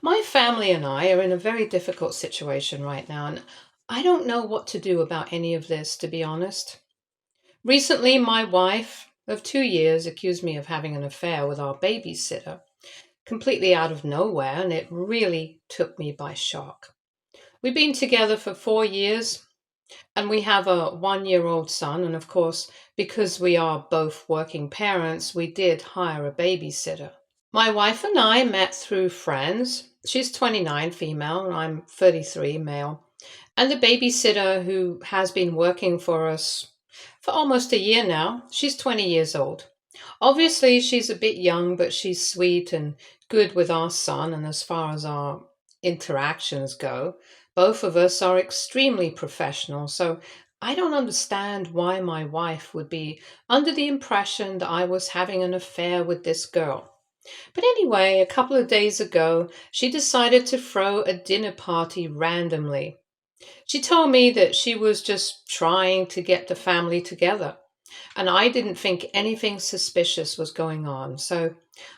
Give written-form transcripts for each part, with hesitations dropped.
My family and I are in a very difficult situation right now, and I don't know what to do about any of this, to be honest. Recently, my wife of 2 years accused me of having an affair with our babysitter, completely out of nowhere, and it really took me by shock. We've been together for 4 years, and we have a 1 year old son, and of course, because we are both working parents, we did hire a babysitter. My wife and I met through friends. She's 29, female, and I'm 33, male. And the babysitter who has been working for us for almost a year now, she's 20 years old. Obviously, she's a bit young, but she's sweet and good with our son. And as far as our interactions go, both of us are extremely professional. So I don't understand why my wife would be under the impression that I was having an affair with this girl. But anyway, a couple of days ago, she decided to throw a dinner party randomly. She told me that she was just trying to get the family together, and I didn't think anything suspicious was going on, so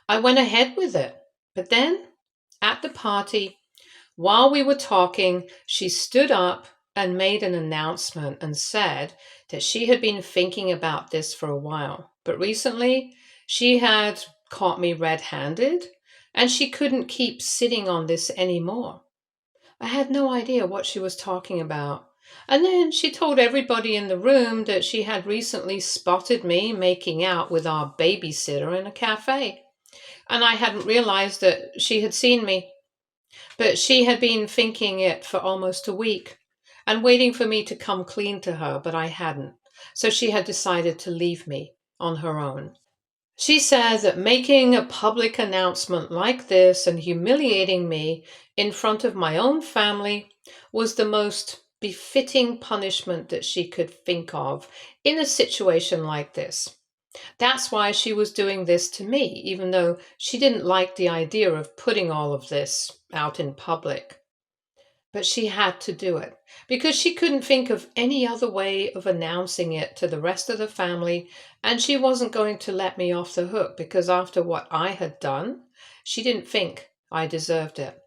I went ahead with it. But then, at the party, while we were talking, she stood up and made an announcement and said that she had been thinking about this for a while, but recently she had caught me red handed and she couldn't keep sitting on this anymore. I had no idea what she was talking about. And then she told everybody in the room that she had recently spotted me making out with our babysitter in a cafe. And I hadn't realized that she had seen me. But she had been thinking it for almost a week and waiting for me to come clean to her, but I hadn't. So she had decided to leave me on her own. She said that making a public announcement like this and humiliating me in front of my own family was the most befitting punishment that she could think of in a situation like this. That's why she was doing this to me, even though she didn't like the idea of putting all of this out in public. But she had to do it because she couldn't think of any other way of announcing it to the rest of the family, and she wasn't going to let me off the hook because after what I had done, she didn't think I deserved it.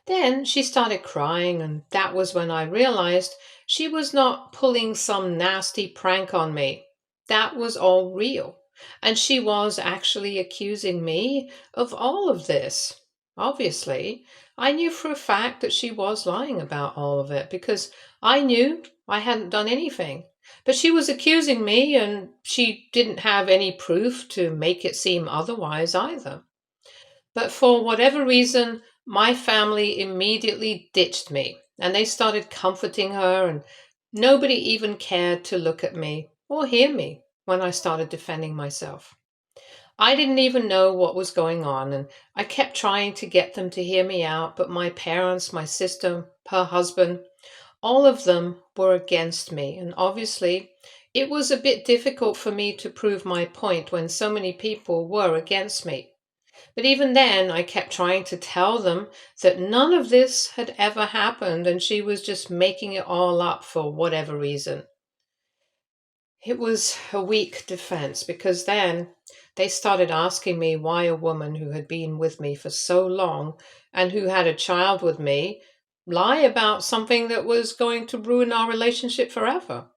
Then she started crying, and that was when I realized she was not pulling some nasty prank on me. That was all real. And she was actually accusing me of all of this. Obviously, I knew for a fact that she was lying about all of it because I knew I hadn't done anything. But she was accusing me, and she didn't have any proof to make it seem otherwise either. But for whatever reason, my family immediately ditched me and they started comforting her, and nobody even cared to look at me or hear me when I started defending myself. I didn't even know what was going on, and I kept trying to get them to hear me out, but my parents, my sister, her husband, all of them were against me, and obviously it was a bit difficult for me to prove my point when so many people were against me. But even then, I kept trying to tell them that none of this had ever happened and she was just making it all up for whatever reason. It was a weak defense because then they started asking me why a woman who had been with me for so long and who had a child with me lie about something that was going to ruin our relationship forever.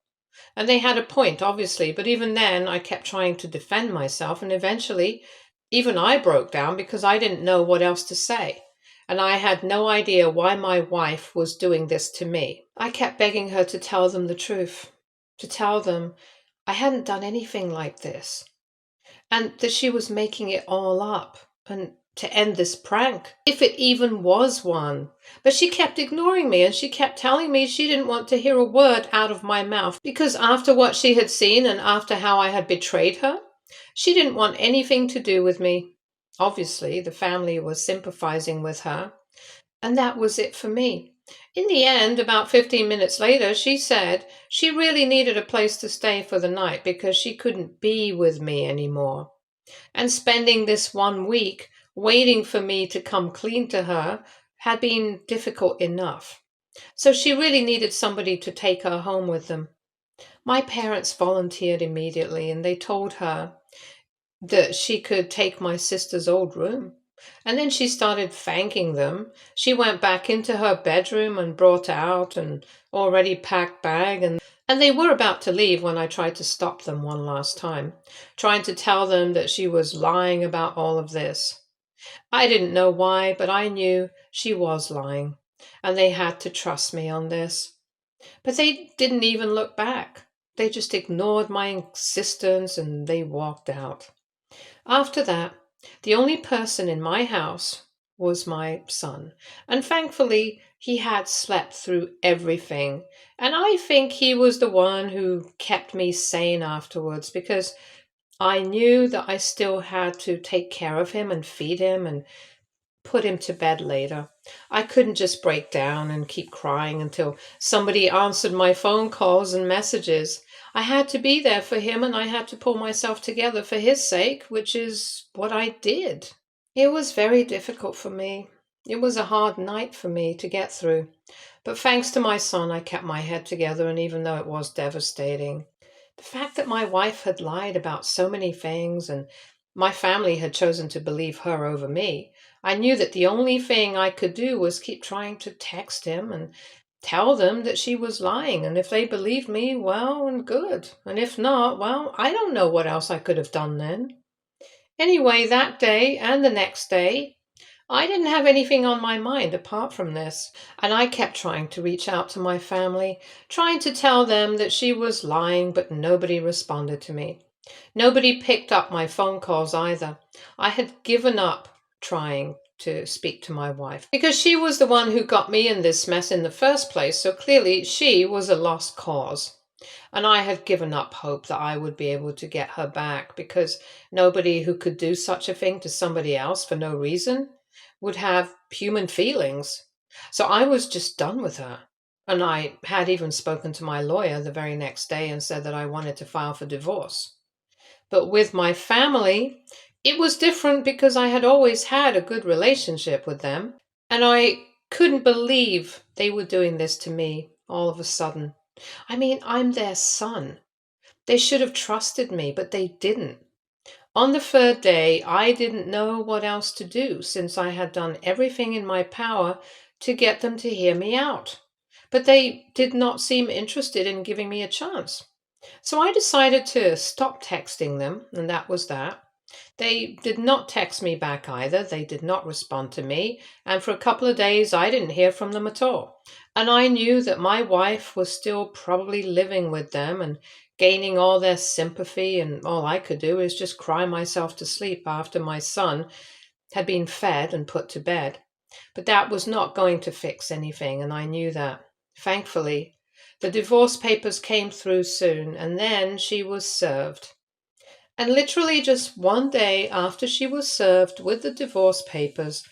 And they had a point, obviously, but even then I kept trying to defend myself, and eventually even I broke down because I didn't know what else to say. And I had no idea why my wife was doing this to me. I kept begging her to tell them the truth, to tell them I hadn't done anything like this, and that she was making it all up, and to end this prank, if it even was one. But she kept ignoring me and she kept telling me she didn't want to hear a word out of my mouth because after what she had seen and after how I had betrayed her, she didn't want anything to do with me. Obviously, the family was sympathizing with her, and that was it for me. In the end, about 15 minutes later, she said she really needed a place to stay for the night because she couldn't be with me anymore. And spending this 1 week waiting for me to come clean to her had been difficult enough. So she really needed somebody to take her home with them. My parents volunteered immediately and they told her that she could take my sister's old room. And then she started thanking them. She went back into her bedroom and brought out an already packed bag, and they were about to leave when I tried to stop them one last time, trying to tell them that she was lying about all of this. I didn't know why, but I knew she was lying, and they had to trust me on this. But they didn't even look back. They just ignored my insistence and they walked out. After that, the only person in my house was my son. And thankfully, he had slept through everything. And I think he was the one who kept me sane afterwards because I knew that I still had to take care of him and feed him and put him to bed later. I couldn't just break down and keep crying until somebody answered my phone calls and messages. I had to be there for him and I had to pull myself together for his sake, which is what I did. It was very difficult for me. It was a hard night for me to get through. But thanks to my son, I kept my head together, and even though it was devastating, the fact that my wife had lied about so many things and my family had chosen to believe her over me, I knew that the only thing I could do was keep trying to text him and tell them that she was lying. And if they believed me, well and good. And if not, well, I don't know what else I could have done then. Anyway, that day and the next day, I didn't have anything on my mind apart from this, and I kept trying to reach out to my family, trying to tell them that she was lying, but nobody responded to me. Nobody picked up my phone calls either. I had given up trying to speak to my wife because she was the one who got me in this mess in the first place, so clearly she was a lost cause. And I had given up hope that I would be able to get her back because nobody who could do such a thing to somebody else for no reason would have human feelings. So I was just done with her. And I had even spoken to my lawyer the very next day and said that I wanted to file for divorce. But with my family, it was different because I had always had a good relationship with them. And I couldn't believe they were doing this to me all of a sudden. I mean, I'm their son. They should have trusted me, but they didn't. On the third day, I didn't know what else to do since I had done everything in my power to get them to hear me out. But they did not seem interested in giving me a chance. So I decided to stop texting them, and that was that. They did not text me back either. They did not respond to me. And for a couple of days, I didn't hear from them at all. And I knew that my wife was still probably living with them and gaining all their sympathy. And all I could do is just cry myself to sleep after my son had been fed and put to bed. But that was not going to fix anything. And I knew that. Thankfully, the divorce papers came through soon, and then she was served. And literally just one day after she was served with the divorce papers,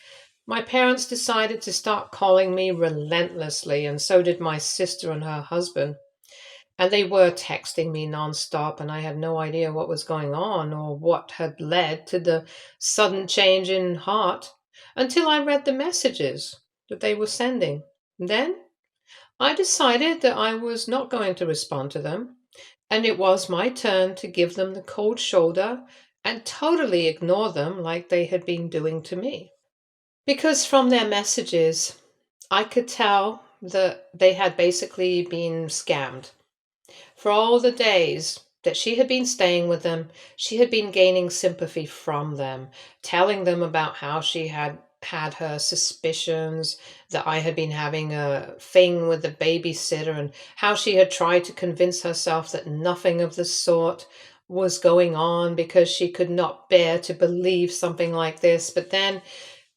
my parents decided to start calling me relentlessly, and so did my sister and her husband. And they were texting me nonstop, and I had no idea what was going on or what had led to the sudden change in heart until I read the messages that they were sending. Then I decided that I was not going to respond to them, and it was my turn to give them the cold shoulder and totally ignore them like they had been doing to me. Because from their messages, I could tell that they had basically been scammed. For all the days that she had been staying with them, she had been gaining sympathy from them, telling them about how she had her suspicions that I had been having a thing with the babysitter and how she had tried to convince herself that nothing of the sort was going on because she could not bear to believe something like this. But then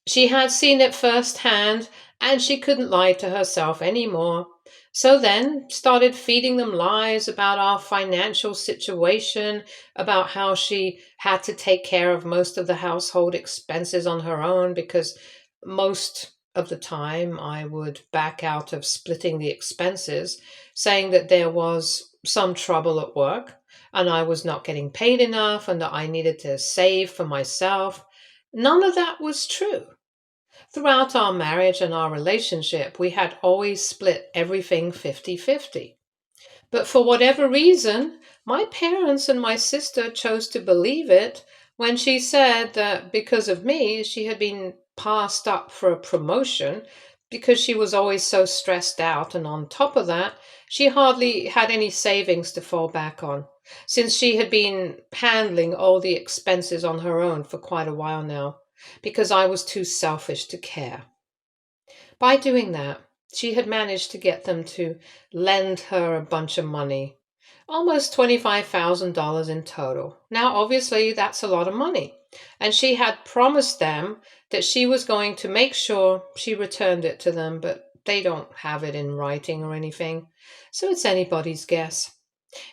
she had seen it firsthand and she couldn't lie to herself anymore. So then started feeding them lies about our financial situation, about how she had to take care of most of the household expenses on her own because most of the time I would back out of splitting the expenses, saying that there was some trouble at work and I was not getting paid enough and that I needed to save for myself. None of that was true. Throughout our marriage and our relationship, we had always split everything 50-50. But for whatever reason, my parents and my sister chose to believe it when she said that because of me, she had been passed up for a promotion because she was always so stressed out. And on top of that, she hardly had any savings to fall back on, since she had been handling all the expenses on her own for quite a while now, because I was too selfish to care. By doing that, she had managed to get them to lend her a bunch of money, almost $25,000 in total. Now, obviously, that's a lot of money. And she had promised them that she was going to make sure she returned it to them, but they don't have it in writing or anything. So it's anybody's guess.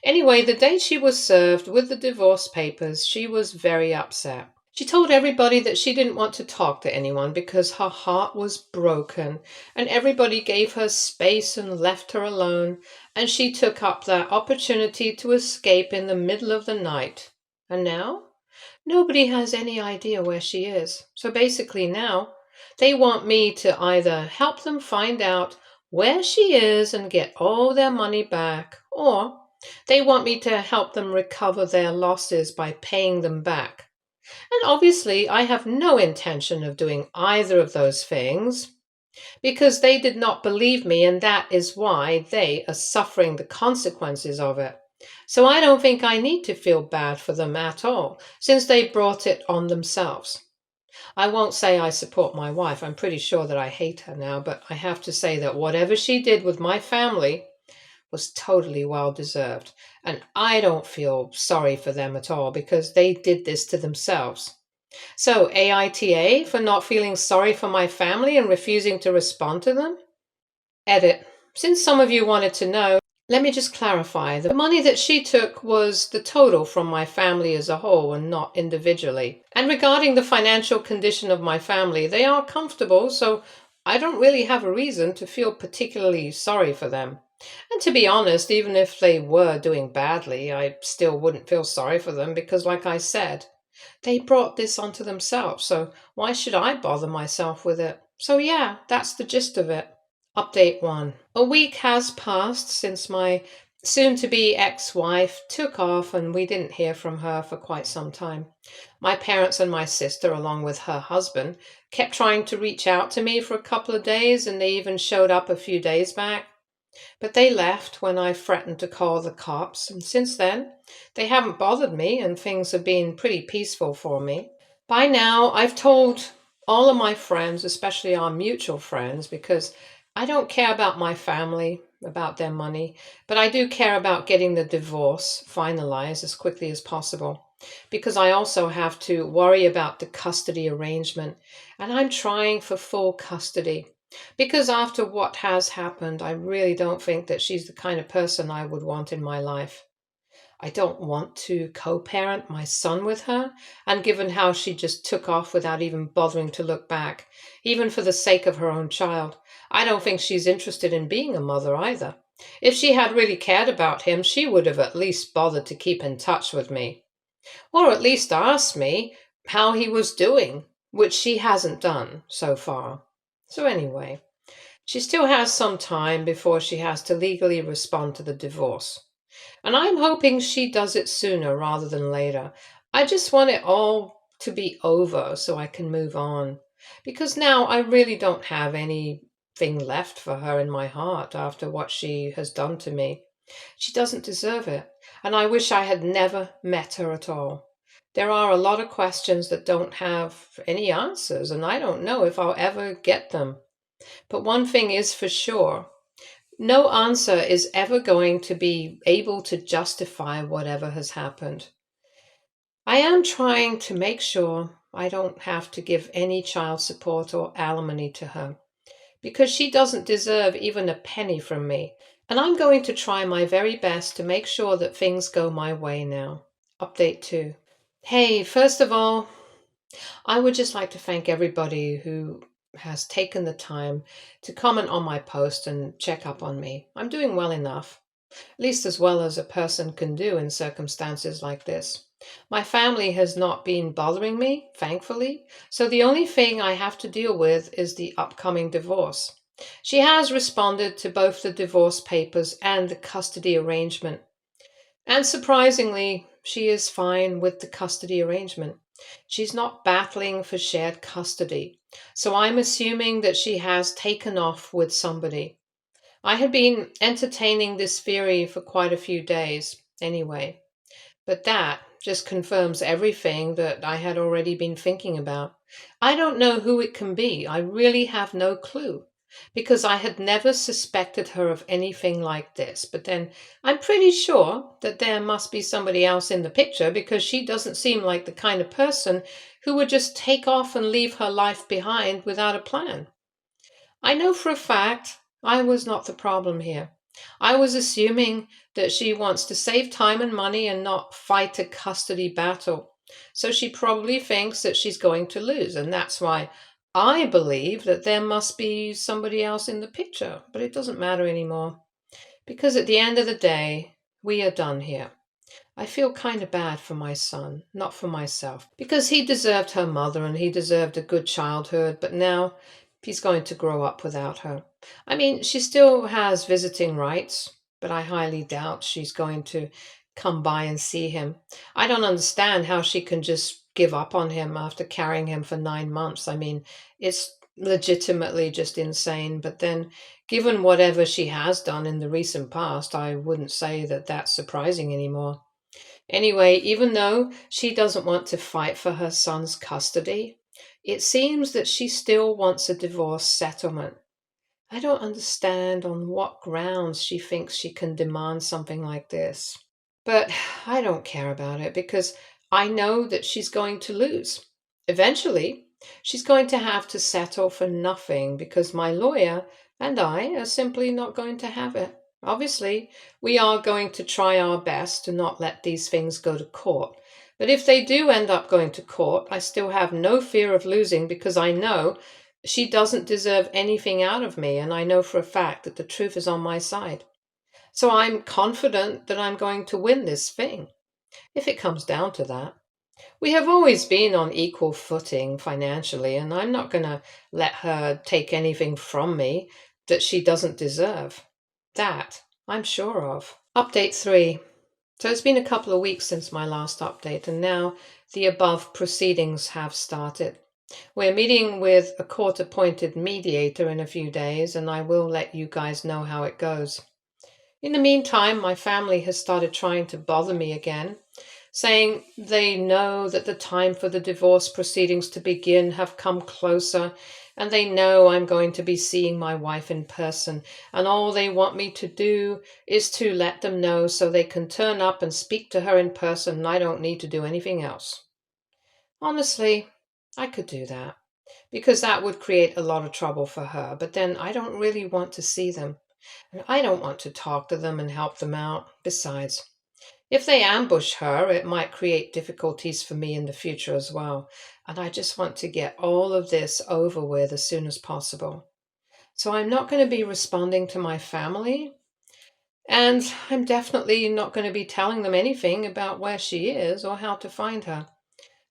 Anyway, the day she was served with the divorce papers, she was very upset. She told everybody that she didn't want to talk to anyone because her heart was broken, and everybody gave her space and left her alone, and she took up that opportunity to escape in the middle of the night. And now? Nobody has any idea where she is. So basically now, they want me to either help them find out where she is and get all their money back, or they want me to help them recover their losses by paying them back. And obviously, I have no intention of doing either of those things because they did not believe me, and that is why they are suffering the consequences of it. So I don't think I need to feel bad for them at all, since they brought it on themselves. I won't say I support my wife. I'm pretty sure that I hate her now, but I have to say that whatever she did with my family was totally well deserved. And I don't feel sorry for them at all because they did this to themselves. So, AITA for not feeling sorry for my family and refusing to respond to them? Edit. Since some of you wanted to know, let me just clarify. The money that she took was the total from my family as a whole and not individually. And regarding the financial condition of my family, they are comfortable, so I don't really have a reason to feel particularly sorry for them. And to be honest, even if they were doing badly, I still wouldn't feel sorry for them because, like I said, they brought this onto themselves, so why should I bother myself with it? So, yeah, that's the gist of it. Update 1. A week has passed since my soon to be ex wife took off, and we didn't hear from her for quite some time. My parents and my sister, along with her husband, kept trying to reach out to me for a couple of days, and they even showed up a few days back. But they left when I threatened to call the cops, and since then, they haven't bothered me, and things have been pretty peaceful for me. By now, I've told all of my friends, especially our mutual friends, because I don't care about my family, about their money, but I do care about getting the divorce finalized as quickly as possible, because I also have to worry about the custody arrangement, and I'm trying for full custody. Because after what has happened, I really don't think that she's the kind of person I would want in my life. I don't want to co-parent my son with her, and given how she just took off without even bothering to look back, even for the sake of her own child, I don't think she's interested in being a mother either. If she had really cared about him, she would have at least bothered to keep in touch with me, or at least asked me how he was doing, which she hasn't done so far. So anyway, she still has some time before she has to legally respond to the divorce. And I'm hoping she does it sooner rather than later. I just want it all to be over so I can move on. Because now I really don't have anything left for her in my heart after what she has done to me. She doesn't deserve it. And I wish I had never met her at all. There are a lot of questions that don't have any answers, and I don't know if I'll ever get them. But one thing is for sure, no answer is ever going to be able to justify whatever has happened. I am trying to make sure I don't have to give any child support or alimony to her, because she doesn't deserve even a penny from me. And I'm going to try my very best to make sure that things go my way now. Update 2. Hey, first of all, I would just like to thank everybody who has taken the time to comment on my post and check up on me. I'm doing well enough, at least as well as a person can do in circumstances like this. My family has not been bothering me, thankfully, so the only thing I have to deal with is the upcoming divorce. She has responded to both the divorce papers and the custody arrangement. And surprisingly, she is fine with the custody arrangement. She's not battling for shared custody. So I'm assuming that she has taken off with somebody. I had been entertaining this theory for quite a few days anyway, but that just confirms everything that I had already been thinking about. I don't know who it can be. I really have no clue because I had never suspected her of anything like this. But then I'm pretty sure that there must be somebody else in the picture because she doesn't seem like the kind of person who would just take off and leave her life behind without a plan. I know for a fact I was not the problem here. I was assuming that she wants to save time and money and not fight a custody battle. So she probably thinks that she's going to lose, and that's why I believe that there must be somebody else in the picture. But it doesn't matter anymore because at the end of the day, we are done here. I feel kind of bad for my son, not for myself, because he deserved her mother and he deserved a good childhood, but now he's going to grow up without her. I mean, she still has visiting rights, but I highly doubt she's going to come by and see him. I don't understand how she can just give up on him after carrying him for 9 months. I mean, it's legitimately just insane. But then, given whatever she has done in the recent past, I wouldn't say that that's surprising anymore. Anyway, even though she doesn't want to fight for her son's custody, it seems that she still wants a divorce settlement. I don't understand on what grounds she thinks she can demand something like this. But I don't care about it because I know that she's going to lose. Eventually, she's going to have to settle for nothing because my lawyer and I are simply not going to have it. Obviously, we are going to try our best to not let these things go to court. But if they do end up going to court, I still have no fear of losing because I know she doesn't deserve anything out of me, and I know for a fact that the truth is on my side. So I'm confident that I'm going to win this thing, if it comes down to that. We have always been on equal footing financially, and I'm not going to let her take anything from me that she doesn't deserve. That I'm sure of. Update 3. So it's been a couple of weeks since my last update, and now the above proceedings have started. We're meeting with a court-appointed mediator in a few days, and I will let you guys know how it goes. In the meantime, my family has started trying to bother me again, saying they know that the time for the divorce proceedings to begin have come closer, and they know I'm going to be seeing my wife in person, and all they want me to do is to let them know so they can turn up and speak to her in person, and I don't need to do anything else. Honestly, I could do that, because that would create a lot of trouble for her, but then I don't really want to see them. And I don't want to talk to them and help them out. Besides, if they ambush her, it might create difficulties for me in the future as well. And I just want to get all of this over with as soon as possible. So I'm not going to be responding to my family. And I'm definitely not going to be telling them anything about where she is or how to find her.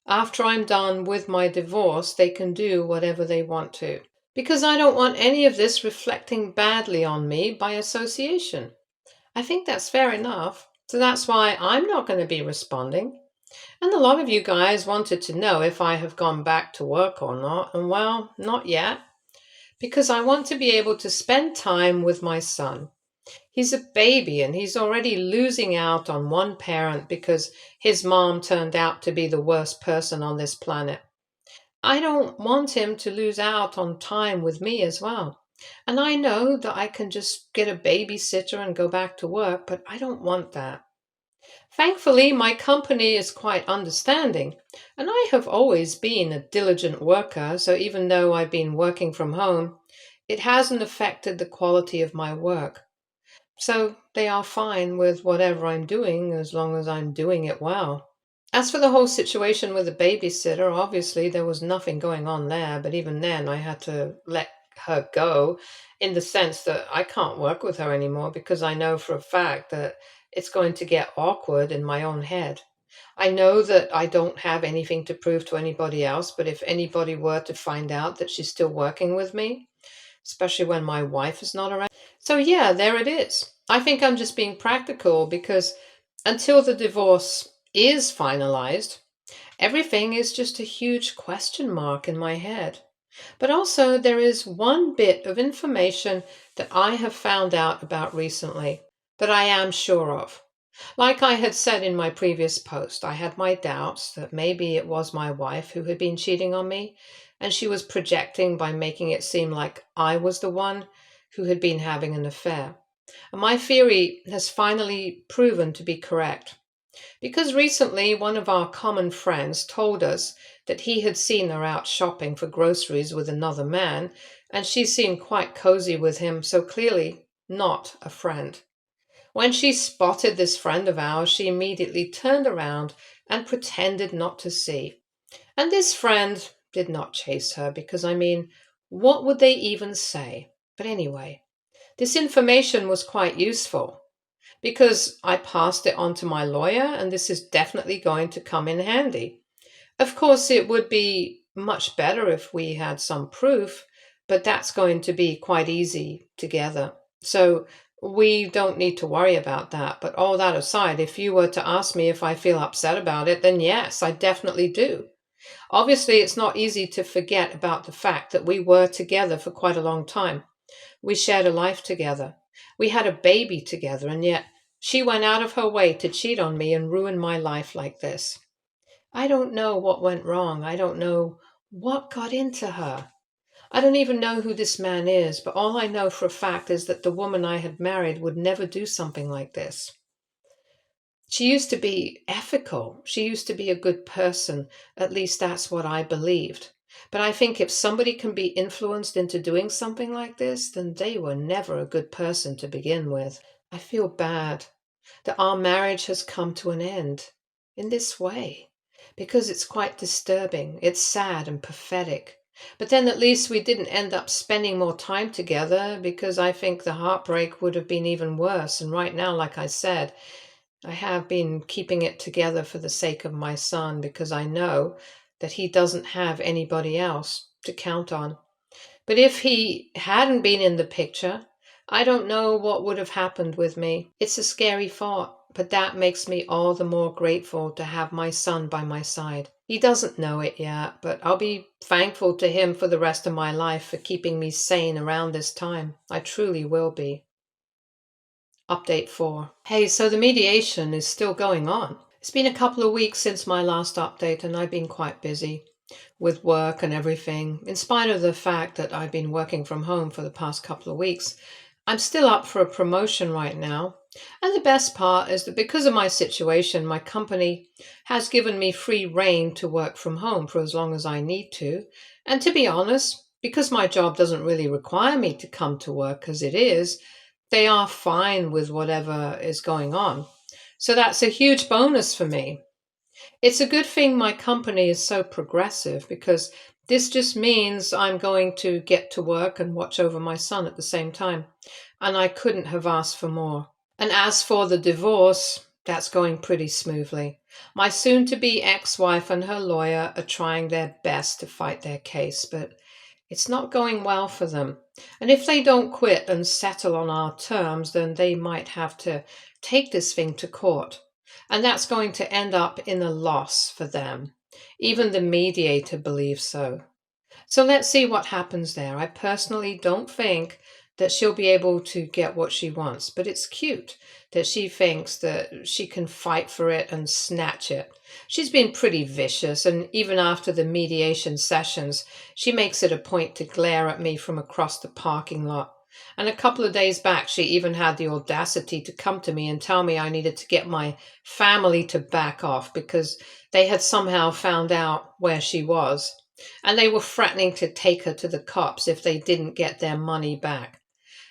After I'm done with my divorce, they can do whatever they want to. Because I don't want any of this reflecting badly on me by association. I think that's fair enough. So that's why I'm not going to be responding. And a lot of you guys wanted to know if I have gone back to work or not. And well, not yet. Because I want to be able to spend time with my son. He's a baby and he's already losing out on one parent because his mom turned out to be the worst person on this planet. I don't want him to lose out on time with me as well. And I know that I can just get a babysitter and go back to work, but I don't want that. Thankfully, my company is quite understanding, and I have always been a diligent worker, so even though I've been working from home, it hasn't affected the quality of my work. So they are fine with whatever I'm doing as long as I'm doing it well. As for the whole situation with the babysitter, obviously there was nothing going on there, but even then I had to let her go in the sense that I can't work with her anymore because I know for a fact that it's going to get awkward in my own head. I know that I don't have anything to prove to anybody else, but if anybody were to find out that she's still working with me, especially when my wife is not around. So yeah, there it is. I think I'm just being practical because until the divorce is finalized, Everything is just a huge question mark in my head. But also, there is one bit of information that I have found out about recently that I am sure of. Like I had said in my previous post, I had my doubts that maybe it was my wife who had been cheating on me, and she was projecting by making it seem like I was the one who had been having an affair. And my theory has finally proven to be correct. Because recently one of our common friends told us that he had seen her out shopping for groceries with another man, and she seemed quite cozy with him, so clearly not a friend. When she spotted this friend of ours, she immediately turned around and pretended not to see. And this friend did not chase her because, I mean, what would they even say? But anyway, this information was quite useful because I passed it on to my lawyer, and this is definitely going to come in handy. Of course, it would be much better if we had some proof, but that's going to be quite easy to gather. So we don't need to worry about that. But all that aside, if you were to ask me if I feel upset about it, then yes, I definitely do. Obviously, it's not easy to forget about the fact that we were together for quite a long time. We shared a life together. We had a baby together, and yet she went out of her way to cheat on me and ruin my life like this. I don't know what went wrong. I don't know what got into her. I don't even know who this man is, but all I know for a fact is that the woman I had married would never do something like this. She used to be ethical. She used to be a good person. At least that's what I believed. But I think if somebody can be influenced into doing something like this, then they were never a good person to begin with. I feel bad that our marriage has come to an end in this way because it's quite disturbing. It's sad and pathetic. But then at least we didn't end up spending more time together because I think the heartbreak would have been even worse. And right now, like I said, I have been keeping it together for the sake of my son because I know that he doesn't have anybody else to count on. But if he hadn't been in the picture, I don't know what would have happened with me. It's a scary thought, but that makes me all the more grateful to have my son by my side. He doesn't know it yet, but I'll be thankful to him for the rest of my life for keeping me sane around this time. I truly will be. Update 4. Hey, so the mediation is still going on. It's been a couple of weeks since my last update, and I've been quite busy with work and everything. In spite of the fact that I've been working from home for the past couple of weeks, I'm still up for a promotion right now. And the best part is that because of my situation, my company has given me free rein to work from home for as long as I need to. And to be honest, because my job doesn't really require me to come to work as it is, they are fine with whatever is going on. So that's a huge bonus for me. It's a good thing my company is so progressive because this just means I'm going to get to work and watch over my son at the same time. And I couldn't have asked for more. And as for the divorce, that's going pretty smoothly. My soon to be ex wife and her lawyer are trying their best to fight their case, but it's not going well for them. And if they don't quit and settle on our terms, then they might have to take this thing to court. And that's going to end up in a loss for them. Even the mediator believes so. So let's see what happens there. I personally don't think that she'll be able to get what she wants, but it's cute that she thinks that she can fight for it and snatch it. She's been pretty vicious, and even after the mediation sessions, she makes it a point to glare at me from across the parking lot. And a couple of days back, she even had the audacity to come to me and tell me I needed to get my family to back off because they had somehow found out where she was. And they were threatening to take her to the cops if they didn't get their money back.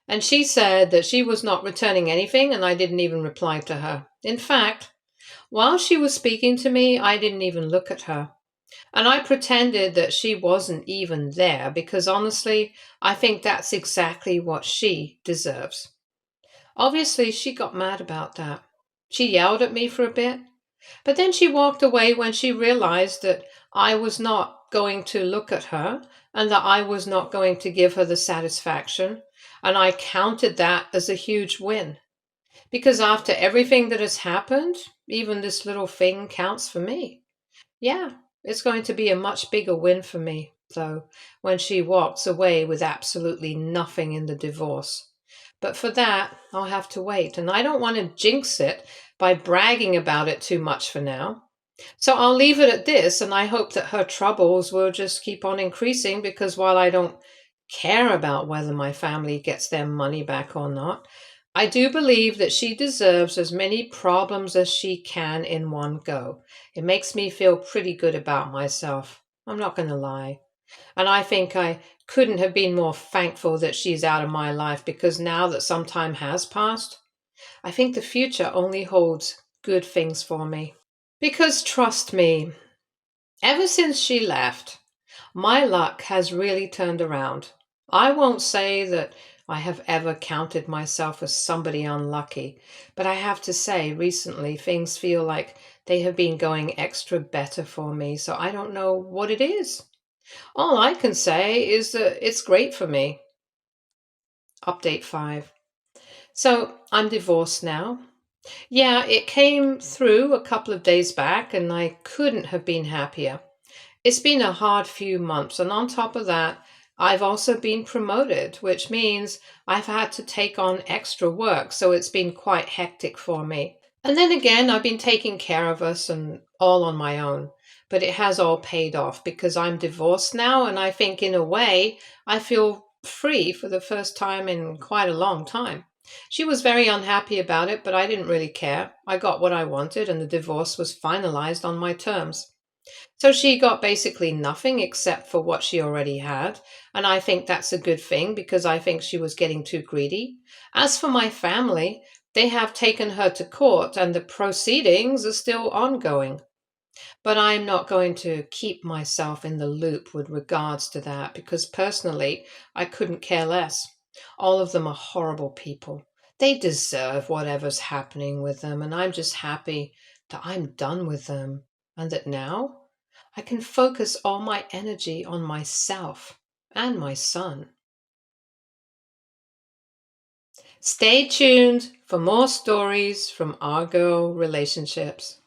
And she said that she was not returning anything, and I didn't even reply to her. In fact, while she was speaking to me, I didn't even look at her. And I pretended that she wasn't even there because honestly, I think that's exactly what she deserves. Obviously, she got mad about that. She yelled at me for a bit, but then she walked away when she realized that I was not going to look at her and that I was not going to give her the satisfaction. And I counted that as a huge win. Because after everything that has happened, even this little thing counts for me. Yeah, it's going to be a much bigger win for me, though, when she walks away with absolutely nothing in the divorce. But for that, I'll have to wait, and I don't want to jinx it by bragging about it too much for now. So I'll leave it at this, and I hope that her troubles will just keep on increasing because while I don't care about whether my family gets their money back or not, I do believe that she deserves as many problems as she can in one go. It makes me feel pretty good about myself. I'm not going to lie. And I think I couldn't have been more thankful that she's out of my life because now that some time has passed, I think the future only holds good things for me. Because trust me, ever since she left, my luck has really turned around. I won't say that I have ever counted myself as somebody unlucky, but I have to say recently things feel like they have been going extra better for me, so I don't know what it is. All I can say is that it's great for me. Update 5. So I'm divorced now. Yeah, it came through a couple of days back, and I couldn't have been happier. It's been a hard few months, and on top of that, I've also been promoted, which means I've had to take on extra work, so it's been quite hectic for me. And then again, I've been taking care of us and all on my own, but it has all paid off because I'm divorced now, and I think in a way, I feel free for the first time in quite a long time. She was very unhappy about it, but I didn't really care. I got what I wanted, and the divorce was finalized on my terms. So she got basically nothing except for what she already had. And I think that's a good thing because I think she was getting too greedy. As for my family, they have taken her to court and the proceedings are still ongoing. But I'm not going to keep myself in the loop with regards to that because personally, I couldn't care less. All of them are horrible people. They deserve whatever's happening with them, and I'm just happy that I'm done with them and that now I can focus all my energy on myself and my son. Stay tuned for more stories from our girl relationships.